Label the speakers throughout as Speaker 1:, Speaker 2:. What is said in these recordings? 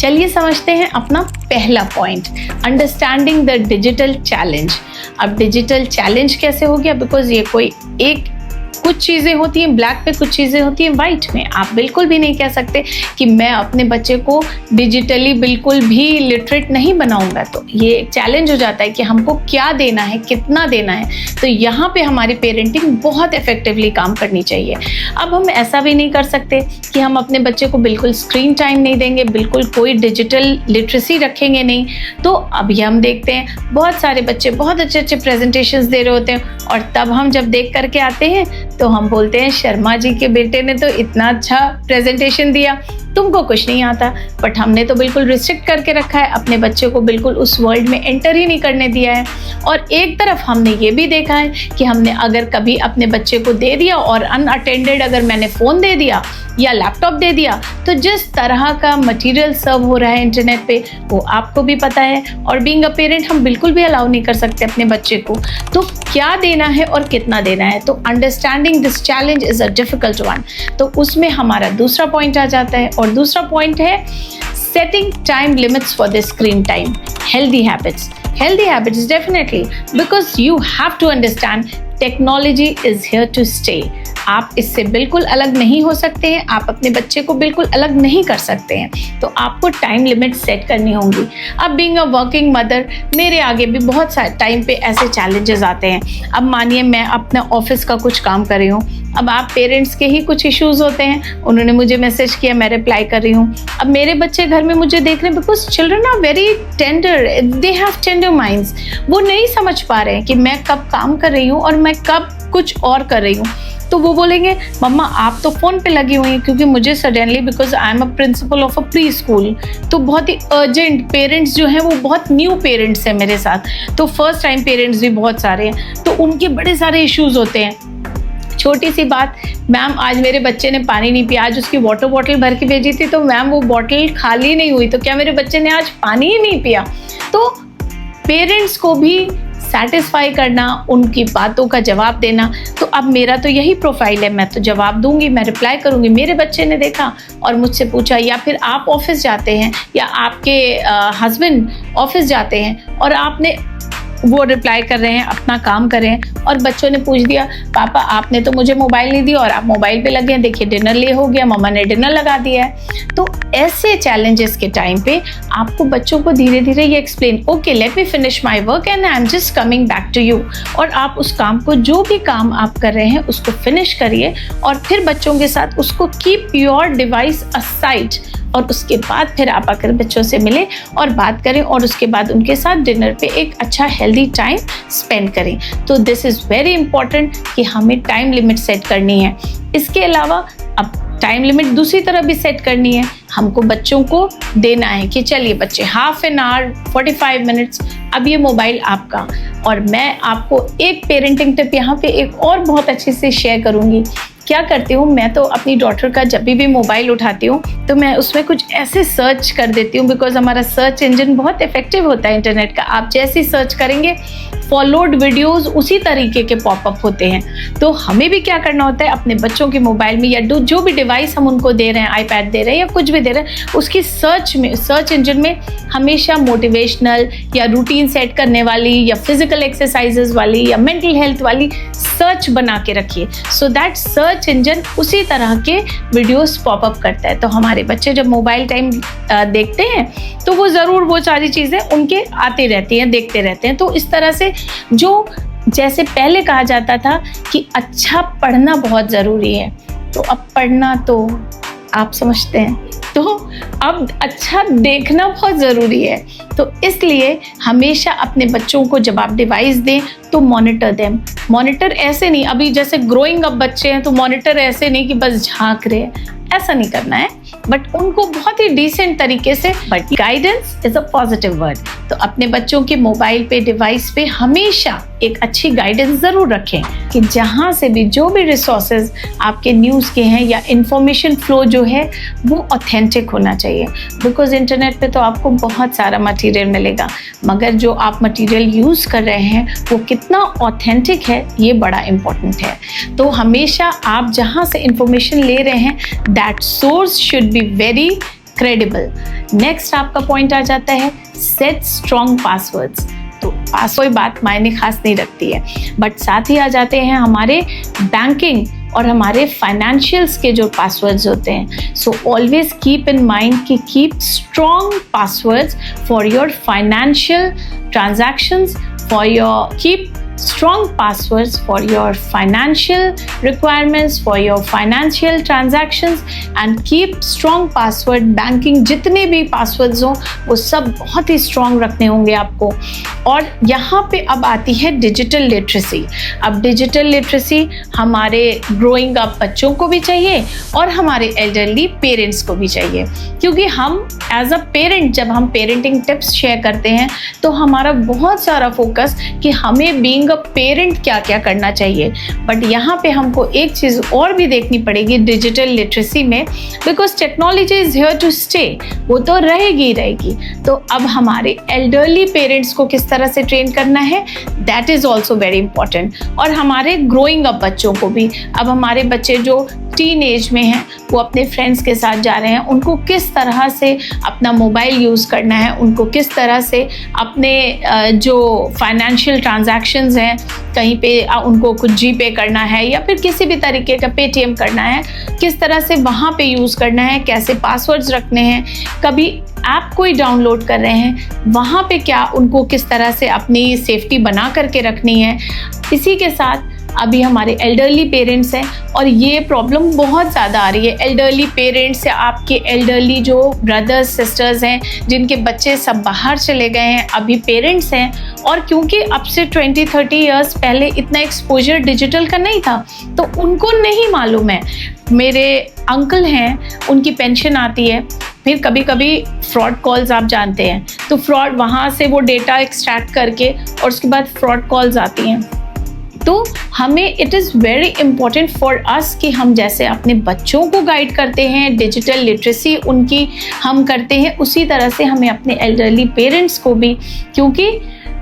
Speaker 1: चलिए समझते हैं अपना पहला point, understanding the digital challenge. अब डिजिटल चैलेंज कैसे हो गया? बिकॉज ये कोई एक कुछ चीज़ें होती हैं ब्लैक पे, कुछ चीज़ें होती हैं वाइट में। आप बिल्कुल भी नहीं कह सकते कि मैं अपने बच्चे को डिजिटली बिल्कुल भी लिटरेट नहीं बनाऊंगा। तो ये एक चैलेंज हो जाता है कि हमको क्या देना है, कितना देना है। तो यहाँ पे हमारी पेरेंटिंग बहुत इफेक्टिवली काम करनी चाहिए। अब हम ऐसा भी नहीं कर सकते कि हम अपने बच्चे को बिल्कुल स्क्रीन टाइम नहीं देंगे, बिल्कुल कोई डिजिटल लिटरेसी रखेंगे नहीं। तो अभी हम देखते हैं बहुत सारे बच्चे बहुत अच्छे अच्छे प्रेजेंटेशंस दे रहे होते हैं, और तब हम जब देख करके आते हैं तो हम बोलते हैं शर्मा जी के बेटे ने तो इतना अच्छा प्रेजेंटेशन दिया, तुमको कुछ नहीं आता। बट हमने तो बिल्कुल रिस्ट्रिक्ट करके रखा है, अपने बच्चे को बिल्कुल उस वर्ल्ड में एंटर ही नहीं करने दिया है। और एक तरफ हमने ये भी देखा है कि हमने अगर कभी अपने बच्चे को दे दिया और अनअटेंडेड अगर मैंने फ़ोन दे दिया या लैपटॉप दे दिया, तो जिस तरह का मटेरियल सर्व हो रहा है इंटरनेट पे वो आपको भी पता है। और बीइंग अ पेरेंट हम बिल्कुल भी अलाउ नहीं कर सकते अपने बच्चे को। तो क्या देना है और कितना देना है, तो understanding this challenge is a difficult one. तो उसमें हमारा दूसरा पॉइंट आ जाता है, और दूसरा पॉइंट है setting time limits for the screen time. Healthy habits definitely, because you have to understand technology is here to stay. आप इससे बिल्कुल अलग नहीं हो सकते हैं, आप अपने बच्चे को बिल्कुल अलग नहीं कर सकते हैं। तो आपको टाइम लिमिट सेट करनी होंगी। अब बीइंग अ वर्किंग मदर मेरे आगे भी बहुत सारे टाइम पे ऐसे चैलेंजेस आते हैं। अब मानिए मैं अपना ऑफिस का कुछ काम कर रही हूँ, अब आप पेरेंट्स के ही कुछ इश्यूज होते हैं, उन्होंने मुझे मैसेज किया, मैं रिप्लाई कर रही हूँ। अब मेरे बच्चे घर में मुझे देख रहे हैं, because children are very tender, they have tender minds. वो नहीं समझ पा रहे हैं कि मैं कब काम कर रही हूँ और मैं कब कुछ और कर रही हूँ। तो वो बोलेंगे मम्मा आप तो फ़ोन पे लगी हुई हैं, क्योंकि मुझे suddenly, because I am a principle of a pre school, तो बहुत ही अर्जेंट, पेरेंट्स जो हैं वो बहुत न्यू पेरेंट्स हैं मेरे साथ, तो फर्स्ट टाइम पेरेंट्स भी बहुत सारे हैं, तो उनके बड़े सारे इश्यूज़ होते हैं। छोटी सी बात, मैम आज मेरे बच्चे ने पानी नहीं पिया, आज उसकी वाटर बॉटल भर के भेजी थी, तो मैम वो बॉटल खाली नहीं हुई, तो क्या मेरे बच्चे ने आज पानी ही नहीं पिया? तो पेरेंट्स को भी सेटिस्फाई करना, उनकी बातों का जवाब देना। तो अब मेरा तो यही प्रोफाइल है, मैं तो जवाब दूंगी, मैं रिप्लाई करूंगी। मेरे बच्चे ने देखा और मुझसे पूछा, या फिर आप ऑफिस जाते हैं या आपके हस्बैंड ऑफिस जाते हैं और आपने वो रिप्लाई कर रहे हैं, अपना काम कर रहे हैं, और बच्चों ने पूछ दिया पापा आपने तो मुझे मोबाइल नहीं दिया और आप मोबाइल पे लगे हैं, देखिए डिनर ले हो गया, मम्मा ने डिनर लगा दिया है। तो ऐसे चैलेंजेस के टाइम पे आपको बच्चों को धीरे धीरे ये explain, okay let me finish my work and I am just coming back to you, और आप उस काम को, जो भी काम आप कर रहे हैं उसको फिनिश करिए, और फिर बच्चों के साथ उसको कीप योर डिवाइस असाइड, और उसके बाद फिर आप आकर बच्चों से मिलें और बात करें, और उसके बाद उनके साथ डिनर पे एक अच्छा हेल्दी टाइम स्पेंड करें। तो दिस इज़ वेरी इंपॉर्टेंट कि हमें टाइम लिमिट सेट करनी है। इसके अलावा अब टाइम लिमिट दूसरी तरह भी सेट करनी है, हमको बच्चों को देना है कि चलिए बच्चे हाफ एन आवर 45 मिनट्स अब ये मोबाइल आपका। और मैं आपको एक पेरेंटिंग टिप यहाँ पे एक और बहुत अच्छे से शेयर करूँगी। क्या करती हूँ मैं, तो अपनी डॉटर का जब भी मोबाइल उठाती हूँ तो मैं उसमें कुछ ऐसे सर्च कर देती हूँ, बिकॉज हमारा सर्च इंजन बहुत इफेक्टिव होता है इंटरनेट का। आप जैसी सर्च करेंगे फॉलोड वीडियोस उसी तरीके के पॉपअप होते हैं। तो हमें भी क्या करना होता है, अपने बच्चों के मोबाइल में या जो भी डिवाइस हम उनको दे रहे हैं, आईपैड दे रहे हैं या कुछ भी दे रहे हैं, उसकी सर्च इंजन में हमेशा मोटिवेशनल या रूटीन सेट करने वाली या फिजिकल एक्सरसाइजेज वाली या मेंटल हेल्थ वाली सर्च बना के रखिए, सो दैट सर्च इंजन उसी तरह के वीडियोस पॉपअप करता है। तो हमारे बच्चे जब मोबाइल टाइम देखते हैं तो वो ज़रूर वो सारी चीज़ें उनके आती रहती हैं, देखते रहते हैं। तो इस तरह से जो जैसे पहले कहा जाता था कि अच्छा पढ़ना बहुत ज़रूरी है, तो अब पढ़ना तो आप समझते हैं, तो अब अच्छा देखना बहुत ज़रूरी है। तो इसलिए हमेशा अपने बच्चों को जब आप डिवाइस दें तो मॉनिटर देम। मॉनिटर ऐसे नहीं, अभी जैसे ग्रोइंग अप बच्चे हैं तो मॉनिटर ऐसे नहीं कि बस झांक रहे हैं, ऐसा नहीं करना है, बट उनको बहुत ही डिसेंट तरीके से। But guidance is a positive word. तो अपने बच्चों के मोबाइल पे, डिवाइस पे हमेशा एक अच्छी गाइडेंस ज़रूर रखें कि जहाँ से भी जो भी रिसोर्सेज आपके न्यूज़ के हैं या इंफॉर्मेशन फ्लो जो है वो ऑथेंटिक होना चाहिए। बिकॉज इंटरनेट पे तो आपको बहुत सारा मटेरियल मिलेगा, मगर जो आप मटेरियल यूज़ कर रहे हैं वो कितना ऑथेंटिक है ये बड़ा इम्पोर्टेंट है। तो हमेशा आप जहाँ से इंफॉर्मेशन ले रहे हैं that source should be very credible. Next आपका पॉइंट आ जाता है सेट स्ट्रॉन्ग पासवर्ड्स। तो कोई बात मायने खास नहीं रखती है, बट साथ ही आ जाते हैं हमारे बैंकिंग और हमारे फाइनेंशियल्स के जो पासवर्ड्स होते हैं। So always keep in mind कि keep strong passwords for your financial transactions, for your keep strong passwords for your financial requirements, for your financial transactions, and keep strong password banking। जितने भी passwords हों वो सब बहुत ही strong रखने होंगे आपको। और यहाँ पे अब आती है डिजिटल लिटरेसी। अब डिजिटल लिटरेसी हमारे ग्रोइंग अप बच्चों को भी चाहिए और हमारे एल्डरली पेरेंट्स को भी चाहिए, क्योंकि हम एज अ पेरेंट जब हम पेरेंटिंग टिप्स शेयर करते हैं तो हमारा बहुत सारा फोकस कि हमें बीइंग अ पेरेंट क्या क्या करना चाहिए। बट यहाँ पे हमको एक चीज़ और भी देखनी पड़ेगी डिजिटल लिटरेसी में, because technology is here to stay, वो तो रहेगी ही रहेगी। तो अब हमारे एल्डरली पेरेंट्स को किस तरह से ट्रेन करना है, that is also very important. और हमारे ग्रोइंग अप बच्चों को भी, अब हमारे बच्चे जो टीन एज में हैं वो अपने फ्रेंड्स के साथ जा रहे हैं, उनको किस तरह से अपना मोबाइल यूज़ करना है, उनको किस तरह से अपने जो फाइनेंशियल ट्रांजैक्शंस हैं कहीं पे उनको कुछ जीपे करना है या फिर किसी भी तरीके का पेटीएम करना है, किस तरह से वहाँ पे यूज़ करना है, कैसे पासवर्ड्स रखने हैं, कभी ऐप कोई डाउनलोड कर रहे हैं वहाँ पे क्या उनको किस तरह से अपनी सेफ्टी बना करके रखनी है। इसी के साथ अभी हमारे एल्डरली पेरेंट्स हैं और ये प्रॉब्लम बहुत ज़्यादा आ रही है। एल्डरली पेरेंट्स या आपके एल्डरली जो ब्रदर्स सिस्टर्स हैं जिनके बच्चे सब बाहर चले गए हैं, अभी पेरेंट्स हैं, और क्योंकि अब से 20-30 ईयर्स पहले इतना एक्सपोजर डिजिटल का नहीं था तो उनको नहीं मालूम है। मेरे अंकल हैं, उनकी पेंशन आती है, फिर कभी कभी फ्रॉड कॉल्स आप जानते हैं, तो फ्रॉड वहाँ से वो डेटा एक्सट्रैक्ट करके और उसके बाद फ्रॉड कॉल्स आती हैं। तो हमें it is very important for us कि हम जैसे अपने बच्चों को गाइड करते हैं, डिजिटल लिटरेसी उनकी हम करते हैं, उसी तरह से हमें अपने एल्डरली पेरेंट्स को भी, क्योंकि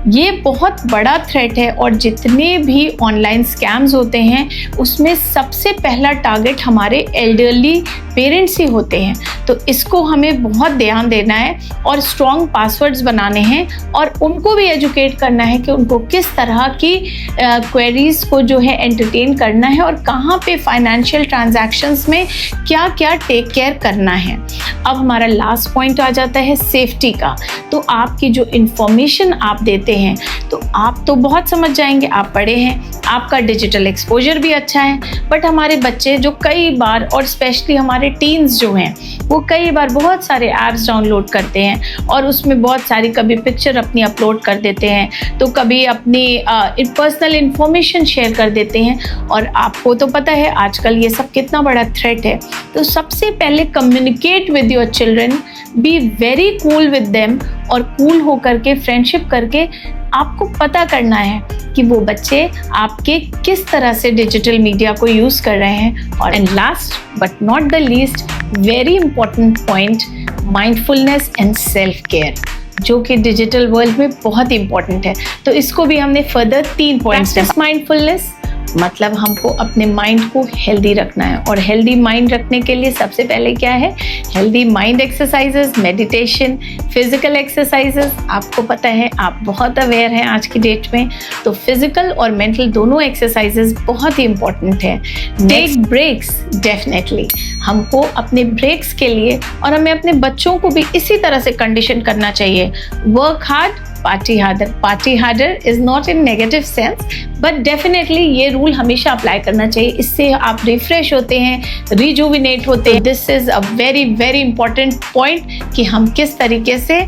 Speaker 1: ये बहुत बड़ा थ्रेट है और जितने भी ऑनलाइन स्कैम्स होते हैं उसमें सबसे पहला टारगेट हमारे एल्डरली पेरेंट्स ही होते हैं। तो इसको हमें बहुत ध्यान देना है और स्ट्रॉन्ग पासवर्ड्स बनाने हैं और उनको भी एजुकेट करना है कि उनको किस तरह की क्वेरीज को जो है एंटरटेन करना है और कहाँ पे फाइनेंशियल ट्रांजैक्शंस में क्या क्या टेक केयर करना है। अब हमारा लास्ट पॉइंट आ जाता है सेफ्टी का। तो आपकी जो इंफॉर्मेशन आप देते हैं तो आप तो बहुत समझ जाएंगे, आप पढ़े हैं, आपका डिजिटल एक्सपोजर भी अच्छा है, बट हमारे बच्चे जो कई बार और स्पेशली हमारे टीन्स जो हैं वो कई बार बहुत सारे ऐप्स डाउनलोड करते हैं और उसमें बहुत सारी कभी पिक्चर अपनी अपलोड कर देते हैं तो कभी अपनी पर्सनल इंफॉर्मेशन शेयर कर देते हैं। और आपको तो पता है आजकल ये सब कितना बड़ा थ्रेट है। तो सबसे पहले communicate with your children, be very cool with them, और कूल होकर के फ्रेंडशिप करके आपको पता करना है कि वो बच्चे आपके किस तरह से डिजिटल मीडिया को यूज़ कर रहे हैं। और and last but not the least, very important point, mindfulness and self care, जो कि डिजिटल वर्ल्ड में बहुत इंपॉर्टेंट है। तो इसको भी हमने फर्दर 3 पॉइंट्स। माइंडफुलनेस मतलब हमको अपने माइंड को हेल्दी रखना है, और हेल्दी माइंड रखने के लिए सबसे पहले क्या है, healthy mind exercises, meditation, physical exercises. आपको पता है, आप बहुत अवेयर हैं आज की डेट में, तो फिजिकल और मेंटल दोनों एक्सरसाइजेस बहुत ही इंपॉर्टेंट है। टेक ब्रेक्स, डेफिनेटली हमको अपने ब्रेक्स के लिए, और हमें अपने बच्चों को भी इसी तरह से कंडीशन करना चाहिए, work hard party harder. Party harder is not in negative sense, but definitely ये रूल हमेशा अप्लाई करना चाहिए। इससे आप रिफ्रेश होते हैं, रिजुविनेट होते हैं। This is a very very important point कि हम किस तरीके से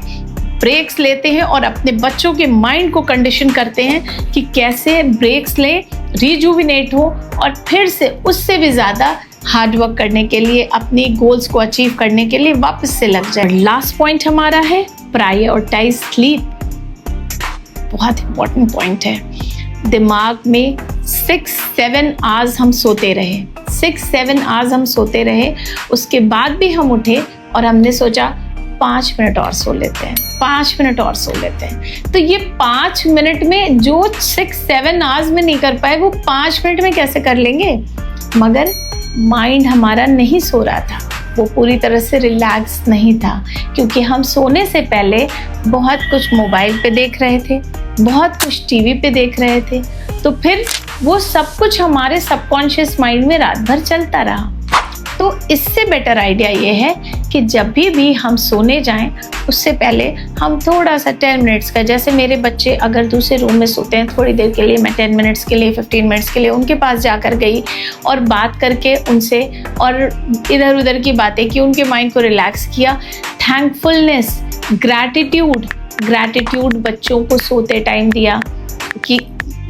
Speaker 1: ब्रेक्स लेते हैं और अपने बच्चों के माइंड को कंडीशन करते हैं कि कैसे ब्रेक्स लें, रिजुविनेट हो और फिर से उससे भी ज़्यादा हार्ड वर्क करने के लिए, अपनी गोल्स को अचीव करने के लिए वापस से लग जाए। लास्ट पॉइंट हमारा है प्रायोरिटाइज स्लीप। बहुत इंपॉर्टेंट पॉइंट है। दिमाग में 6-7 आवर्स हम सोते रहे, 6-7 आवर्स हम सोते रहे, उसके बाद भी हम उठे और हमने सोचा 5 मिनट और सो लेते हैं, 5 मिनट और सो लेते हैं। तो ये 5 मिनट में जो 6-7 आवर्स में नहीं कर पाए वो 5 मिनट में कैसे कर लेंगे? मगर माइंड हमारा नहीं सो रहा था, वो पूरी तरह से रिलैक्स नहीं था, क्योंकि हम सोने से पहले बहुत कुछ मोबाइल पे देख रहे थे, बहुत कुछ टीवी पे देख रहे थे, तो फिर वो सब कुछ हमारे सबकॉन्शियस माइंड में रात भर चलता रहा। तो इससे बेटर आइडिया ये है कि जब भी हम सोने जाएं, उससे पहले हम थोड़ा सा 10 मिनट्स का, जैसे मेरे बच्चे अगर दूसरे रूम में सोते हैं थोड़ी देर के लिए, मैं 10 मिनट्स के लिए, 15 मिनट्स के लिए उनके पास जाकर गई और बात करके उनसे और इधर उधर की बातें की, उनके माइंड को रिलैक्स किया। थैंकफुलनेस, ग्रैटिट्यूड बच्चों को सोते टाइम दिया, कि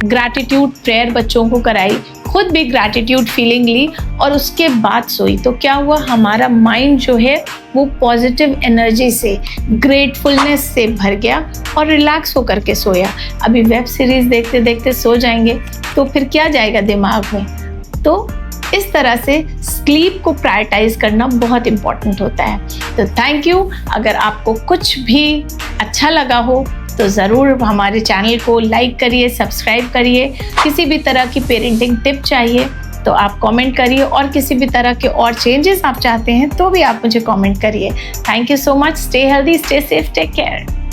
Speaker 1: ग्रैटिट्यूड प्रेयर बच्चों को कराई, खुद भी ग्रैटिट्यूड फीलिंग ली और उसके बाद सोई। तो क्या हुआ, हमारा माइंड जो है वो पॉजिटिव एनर्जी से, ग्रेटफुलनेस से भर गया और रिलैक्स होकर के सोया। अभी वेब सीरीज देखते देखते सो जाएंगे तो फिर क्या जाएगा दिमाग में। तो इस तरह से स्लीप को प्रायोरिटाइज करना बहुत इम्पॉर्टेंट होता है। तो थैंक यू। अगर आपको कुछ भी अच्छा लगा हो तो ज़रूर हमारे चैनल को लाइक करिए, सब्सक्राइब करिए। किसी भी तरह की पेरेंटिंग टिप चाहिए तो आप कमेंट करिए, और किसी भी तरह के और चेंजेस आप चाहते हैं तो भी आप मुझे कमेंट करिए। Thank you so much. Stay healthy, stay safe, take care.